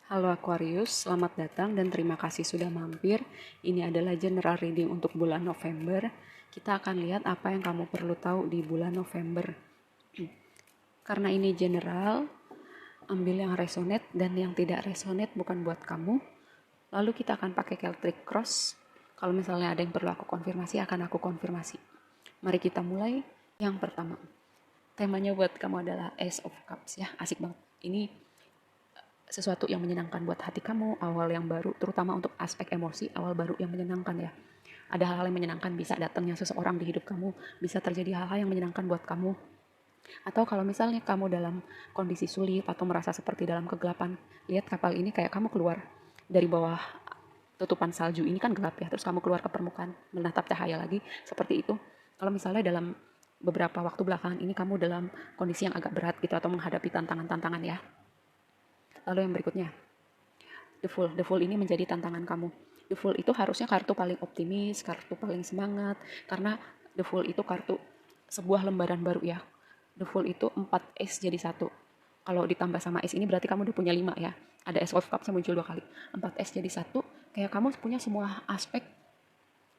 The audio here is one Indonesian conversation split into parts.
Halo Aquarius, selamat datang dan terima kasih sudah mampir. Ini adalah general reading untuk bulan November. Kita akan lihat apa yang kamu perlu tahu di bulan November. Karena ini general, ambil yang resonate dan yang tidak resonate bukan buat kamu. Lalu kita akan pakai Celtic Cross. Kalau misalnya ada yang perlu aku konfirmasi, akan aku konfirmasi. Mari kita mulai. Yang pertama, temanya buat kamu adalah Ace of Cups ya, asik banget. Ini sesuatu yang menyenangkan buat hati kamu, awal yang baru, terutama untuk aspek emosi, awal baru yang menyenangkan ya. Ada hal-hal yang menyenangkan, bisa datangnya seseorang di hidup kamu, bisa terjadi hal-hal yang menyenangkan buat kamu. Atau kalau misalnya kamu dalam kondisi sulit atau merasa seperti dalam kegelapan, lihat kapal ini kayak kamu keluar dari bawah tutupan salju ini kan gelap ya, terus kamu keluar ke permukaan, menatap cahaya lagi, seperti itu. Kalau misalnya dalam beberapa waktu belakangan ini kamu dalam kondisi yang agak berat gitu atau menghadapi tantangan-tantangan ya. Lalu yang berikutnya, The Fool ini menjadi tantangan kamu. The Fool itu harusnya kartu paling optimis, kartu paling semangat, karena The Fool itu kartu sebuah lembaran baru ya. The Fool itu 4 S jadi satu. Kalau ditambah sama S ini berarti kamu udah punya 5 ya. Ada S of Cups yang muncul 2 kali. 4 S jadi satu, kayak kamu punya semua aspek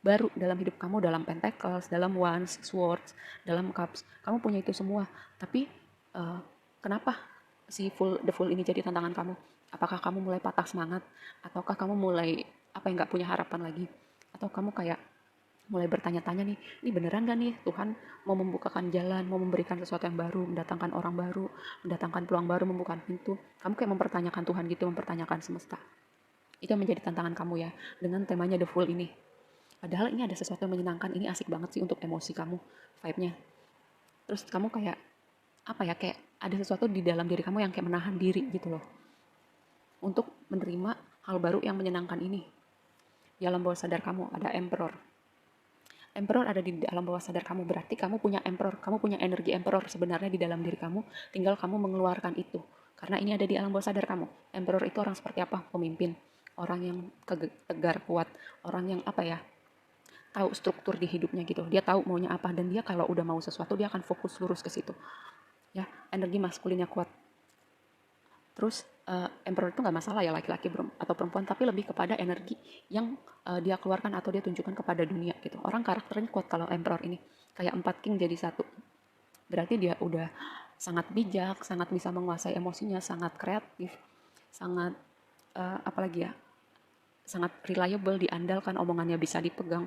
baru dalam hidup kamu, dalam Pentacles, dalam Wands, Swords, dalam Cups. Kamu punya itu semua. Tapi uh, kenapa The Fool ini jadi tantangan kamu? Apakah kamu mulai patah semangat? Ataukah kamu mulai apa yang nggak punya harapan lagi? Atau kamu kayak mulai bertanya-tanya nih, ini beneran gak nih Tuhan mau membukakan jalan, mau memberikan sesuatu yang baru, mendatangkan orang baru, mendatangkan peluang baru, membuka pintu. Kamu kayak mempertanyakan Tuhan gitu, mempertanyakan semesta. Itu yang menjadi tantangan kamu ya, dengan temanya The Fool ini. Padahal ini ada sesuatu yang menyenangkan, ini asik banget sih untuk emosi kamu, vibe-nya. Terus kamu kayak, apa ya, kayak ada sesuatu di dalam diri kamu yang kayak menahan diri gitu loh. Untuk menerima hal baru yang menyenangkan ini. Di alam bawah sadar kamu ada Emperor. Emperor ada di alam bawah sadar kamu, berarti kamu punya Emperor, kamu punya energi Emperor sebenarnya di dalam diri kamu, tinggal kamu mengeluarkan itu. Karena ini ada di alam bawah sadar kamu. Emperor itu orang seperti apa? Pemimpin. Orang yang tegar, kuat. Orang yang apa ya, tahu struktur di hidupnya gitu. Dia tahu maunya apa dan dia kalau udah mau sesuatu dia akan fokus lurus ke situ. Ya, energi maskulinnya kuat. Terus emperor itu nggak masalah ya laki-laki atau perempuan, tapi lebih kepada energi yang dia keluarkan atau dia tunjukkan kepada dunia gitu. Orang karakternya kuat kalau emperor ini. Kayak 4 king jadi satu. Berarti dia udah sangat bijak, sangat bisa menguasai emosinya, sangat kreatif, sangat apalagi ya, sangat reliable, diandalkan, omongannya bisa dipegang,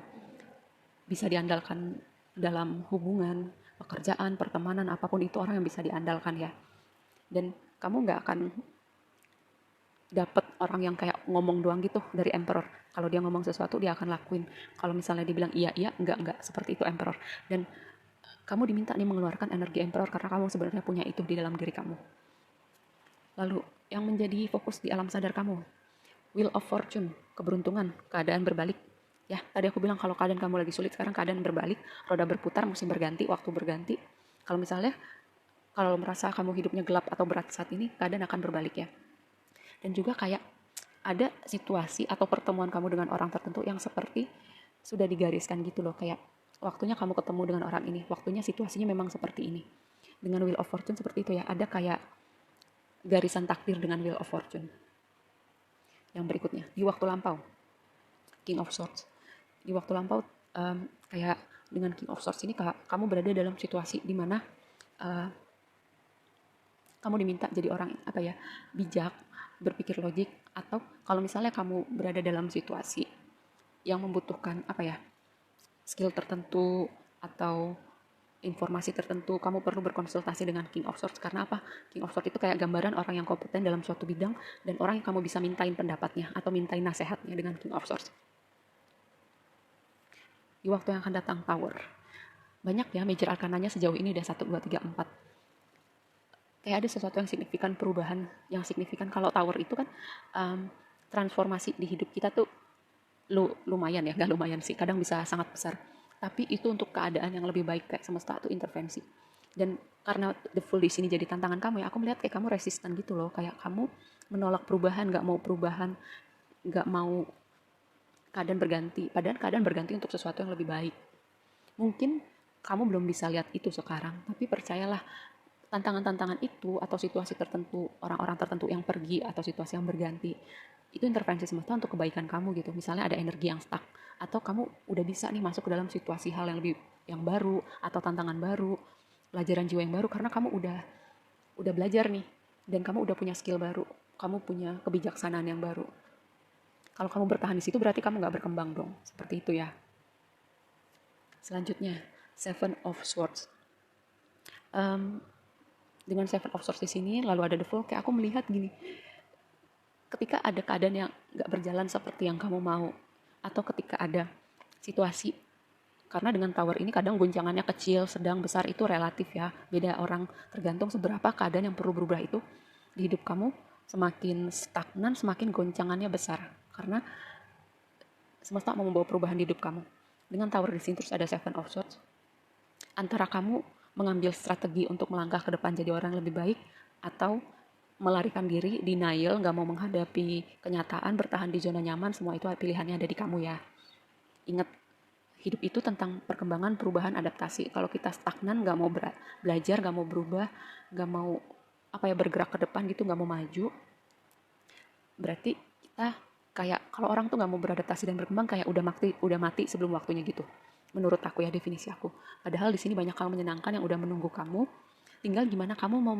bisa diandalkan dalam hubungan, pekerjaan, pertemanan, apapun itu orang yang bisa diandalkan ya. Dan kamu nggak akan dapet orang yang kayak ngomong doang gitu dari Emperor. Kalau dia ngomong sesuatu dia akan lakuin. Kalau misalnya dibilang iya iya enggak seperti itu Emperor. Dan kamu diminta nih mengeluarkan energi Emperor karena kamu sebenarnya punya itu di dalam diri kamu. Lalu yang menjadi fokus di alam sadar kamu, Wheel of Fortune, keberuntungan, keadaan berbalik. Ya, tadi aku bilang kalau keadaan kamu lagi sulit, sekarang keadaan berbalik, roda berputar, musim berganti, waktu berganti. Kalau misalnya, kalau merasa kamu hidupnya gelap atau berat saat ini, keadaan akan berbalik ya. Dan juga kayak ada situasi atau pertemuan kamu dengan orang tertentu yang seperti sudah digariskan gitu loh, kayak waktunya kamu ketemu dengan orang ini, waktunya situasinya memang seperti ini. Dengan Wheel of Fortune seperti itu ya, ada kayak garisan takdir dengan Wheel of Fortune. Yang berikutnya, di waktu lampau, King of Swords. Di waktu lampau, kayak dengan King of Swords ini kamu berada dalam situasi di mana uh, kamu diminta jadi orang apa ya, bijak, berpikir logik, atau kalau misalnya kamu berada dalam situasi yang membutuhkan apa ya, skill tertentu atau informasi tertentu, kamu perlu berkonsultasi dengan King of Swords. Karena apa? King of Swords itu kayak gambaran orang yang kompeten dalam suatu bidang dan orang yang kamu bisa mintain pendapatnya atau mintain nasihatnya dengan King of Swords. Di waktu yang akan datang, Tower. Banyak ya major arkananya sejauh ini udah 1, 2, 3, 4. Kayak ada sesuatu yang signifikan, perubahan yang signifikan. Kalau Tower itu kan transformasi di hidup kita tuh lumayan ya, nggak lumayan sih, kadang bisa sangat besar. Tapi itu untuk keadaan yang lebih baik, kayak semesta tuh intervensi. Dan karena The Fool di sini jadi tantangan kamu ya, aku melihat kayak kamu resisten gitu loh, kayak kamu menolak perubahan, nggak mau perubahan, nggak mau keadaan berganti. Padahal keadaan berganti untuk sesuatu yang lebih baik. Mungkin kamu belum bisa lihat itu sekarang, tapi percayalah, tantangan-tantangan itu atau situasi tertentu, orang-orang tertentu yang pergi atau situasi yang berganti, itu intervensi semesta untuk kebaikan kamu gitu. Misalnya ada energi yang stuck, atau kamu udah bisa nih masuk ke dalam situasi hal yang baru atau tantangan baru, pelajaran jiwa yang baru karena kamu udah belajar nih dan kamu udah punya skill baru, kamu punya kebijaksanaan yang baru. Kalau kamu bertahan di situ berarti kamu nggak berkembang dong, seperti itu ya. Selanjutnya, Seven of Swords. Dengan Seven of Swords di sini lalu ada the Fool, kayak aku melihat gini, ketika ada keadaan yang nggak berjalan seperti yang kamu mau, atau ketika ada situasi, karena dengan Tower ini kadang goncangannya kecil, sedang, besar, itu relatif ya, beda orang, tergantung seberapa keadaan yang perlu berubah itu di hidup kamu. Semakin stagnan, semakin goncangannya besar, karena semesta mau membawa perubahan di hidup kamu. Dengan Tower di sini terus ada Seven of Swords, antara kamu mengambil strategi untuk melangkah ke depan jadi orang yang lebih baik, atau melarikan diri, denial, nggak mau menghadapi kenyataan, bertahan di zona nyaman, semua itu pilihannya ada di kamu ya. Ingat, hidup itu tentang perkembangan, perubahan, adaptasi. Kalau kita stagnan, nggak mau belajar, nggak mau berubah, nggak mau bergerak ke depan gitu, nggak mau maju, berarti kita kayak, kalau orang tuh nggak mau beradaptasi dan berkembang, kayak udah mati sebelum waktunya gitu. Menurut aku ya, definisi aku. Padahal di sini banyak hal menyenangkan yang udah menunggu kamu. Tinggal gimana kamu mau,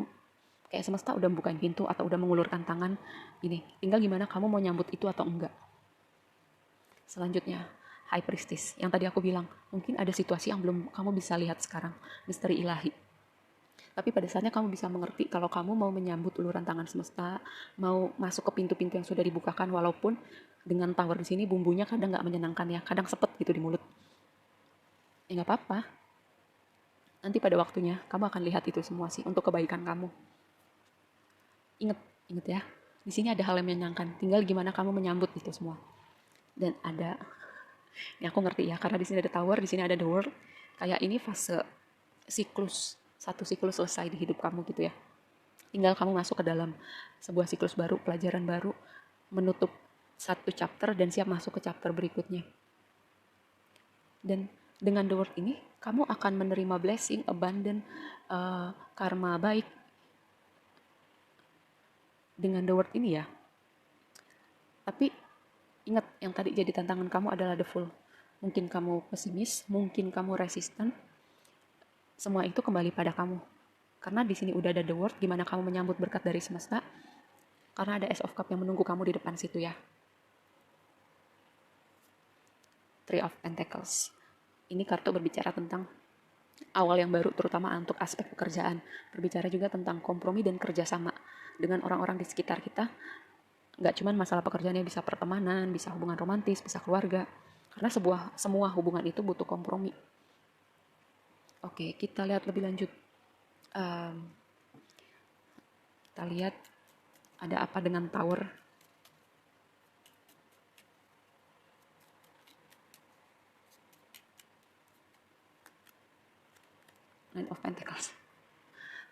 kayak semesta udah bukain pintu atau udah mengulurkan tangan ini. Tinggal gimana kamu mau nyambut itu atau enggak. Selanjutnya, High Priestess. Yang tadi aku bilang, mungkin ada situasi yang belum kamu bisa lihat sekarang. Misteri ilahi. Tapi pada saatnya kamu bisa mengerti kalau kamu mau menyambut uluran tangan semesta, mau masuk ke pintu-pintu yang sudah dibukakan, walaupun dengan Tower di sini bumbunya kadang nggak menyenangkan ya, kadang sepet gitu di mulut. Ya nggak apa-apa. Nanti pada waktunya kamu akan lihat itu semua sih untuk kebaikan kamu. Ingat ya, di sini ada hal yang menyenangkan. Tinggal gimana kamu menyambut itu semua. Dan ada, ini aku ngerti ya, karena di sini ada Tower, di sini ada the World. Kayak ini fase siklus, satu siklus selesai di hidup kamu gitu ya. Tinggal kamu masuk ke dalam sebuah siklus baru, pelajaran baru, menutup satu chapter dan siap masuk ke chapter berikutnya. Dan dengan the World ini, kamu akan menerima blessing, abundant, karma baik. Dengan the World ini ya. Tapi ingat, yang tadi jadi tantangan kamu adalah the Fool. Mungkin kamu pesimis, mungkin kamu resisten. Semua itu kembali pada kamu. Karena di sini udah ada the World, gimana kamu menyambut berkat dari semesta. Karena ada Ace of Cup yang menunggu kamu di depan situ ya. Three of Pentacles. Ini kartu berbicara tentang awal yang baru, terutama untuk aspek pekerjaan. Berbicara juga tentang kompromi dan kerjasama dengan orang-orang di sekitar kita. Nggak cuma masalah pekerjaannya, bisa pertemanan, bisa hubungan romantis, bisa keluarga. Karena semua hubungan itu butuh kompromi. Oke, kita lihat lebih lanjut. Kita lihat ada apa dengan Tower. Nine of Pentacles.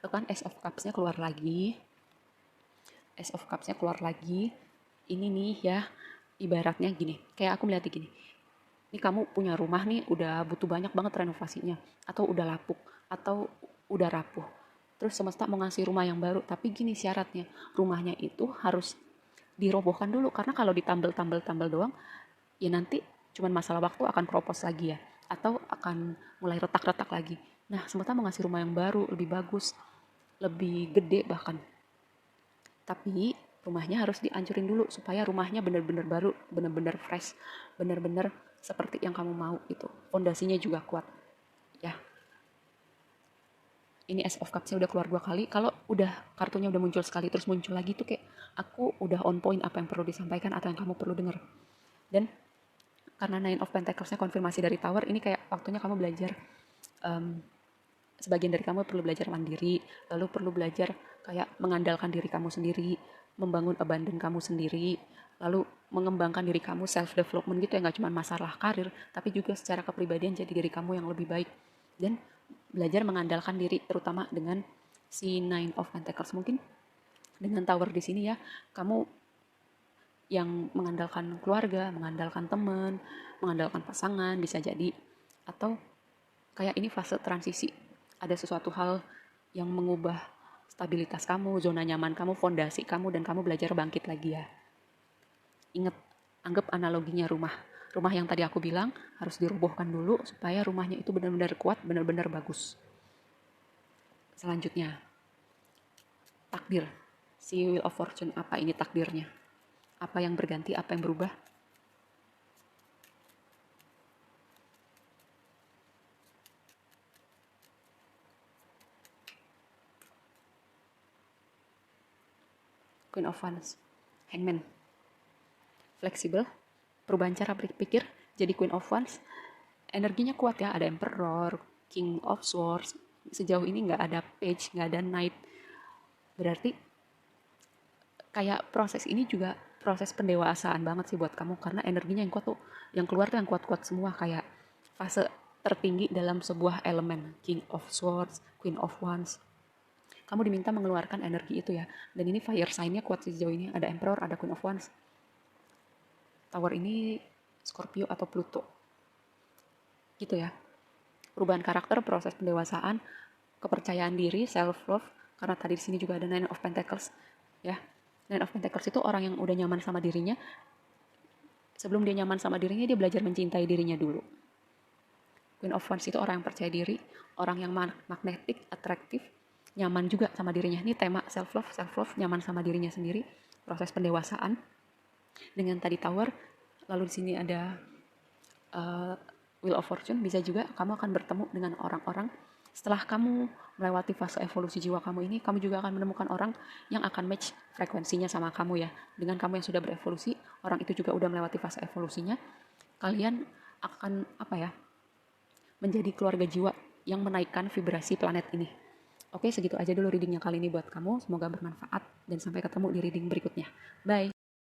Itu kan Ace of Cups-nya keluar lagi. Ace of Cups-nya keluar lagi. Ini nih ya, ibaratnya gini. Kayak aku melihat gini. Ini kamu punya rumah nih, udah butuh banyak banget renovasinya. Atau udah lapuk. Atau udah rapuh. Terus semesta mau ngasih rumah yang baru. Tapi gini syaratnya. Rumahnya itu harus dirobohkan dulu. Karena kalau ditambal-tambal doang, ya nanti cuman masalah waktu akan kropos lagi ya. Atau akan mulai retak-retak lagi. Nah, semesta mau ngasih rumah yang baru, lebih bagus, lebih gede bahkan. Tapi rumahnya harus dihancurin dulu supaya rumahnya benar-benar baru, benar-benar fresh, benar-benar seperti yang kamu mau gitu. Fondasinya juga kuat. Ya. Ini Ace of Cups-nya udah keluar 2 kali. Kalau udah kartunya udah muncul sekali terus muncul lagi tuh kayak aku udah on point apa yang perlu disampaikan atau yang kamu perlu dengar. Dan karena Nine of Pentacles-nya konfirmasi dari Tower, ini kayak waktunya kamu belajar. Sebagian dari kamu perlu belajar mandiri, lalu perlu belajar kayak mengandalkan diri kamu sendiri, membangun abandon kamu sendiri, lalu mengembangkan diri kamu, self development gitu ya, nggak cuma masalah karir, tapi juga secara kepribadian jadi diri kamu yang lebih baik. Dan belajar mengandalkan diri, terutama dengan si Nine of Pentacles. Mungkin dengan Tower di sini ya, kamu yang mengandalkan keluarga, mengandalkan teman, mengandalkan pasangan bisa jadi, atau kayak ini fase transisi, ada sesuatu hal yang mengubah stabilitas kamu, zona nyaman kamu, fondasi kamu, dan kamu belajar bangkit lagi ya. Ingat, anggap analoginya rumah. Rumah yang tadi aku bilang harus dirobohkan dulu supaya rumahnya itu benar-benar kuat, benar-benar bagus. Selanjutnya, takdir. Si Wheel of Fortune, apa ini takdirnya? Apa yang berganti, apa yang berubah? Queen of Wands, Hangman. Fleksibel, perubahan cara berpikir, jadi Queen of Wands. Energinya kuat ya, ada Emperor, King of Swords. Sejauh ini nggak ada Page, nggak ada Knight. Berarti kayak proses ini juga proses pendewasaan banget sih buat kamu, karena energinya yang kuat tuh, yang keluar tuh yang kuat-kuat semua, kayak fase tertinggi dalam sebuah elemen, King of Swords, Queen of Wands. Kamu diminta mengeluarkan energi itu ya, dan ini fire sign-nya kuat sejauh ini, ada Emperor, ada Queen of Wands. Tower ini Scorpio atau Pluto. Gitu ya. Perubahan karakter, proses pendewasaan, kepercayaan diri, self love, karena tadi di sini juga ada Nine of Pentacles ya. Nine of Pentacles itu orang yang udah nyaman sama dirinya. Sebelum dia nyaman sama dirinya, dia belajar mencintai dirinya dulu. Queen of Wands itu orang yang percaya diri, orang yang magnetik, atraktif, nyaman juga sama dirinya. Ini tema self love, nyaman sama dirinya sendiri, proses pendewasaan. Dengan tadi Tower, lalu di sini ada Wheel of Fortune, bisa juga kamu akan bertemu dengan orang-orang. Setelah kamu melewati fase evolusi jiwa kamu ini, kamu juga akan menemukan orang yang akan match frekuensinya sama kamu ya. Dengan kamu yang sudah berevolusi, orang itu juga udah melewati fase evolusinya. Kalian akan menjadi keluarga jiwa yang menaikkan vibrasi planet ini. Oke, segitu aja dulu readingnya kali ini buat kamu. Semoga bermanfaat dan sampai ketemu di reading berikutnya. Bye.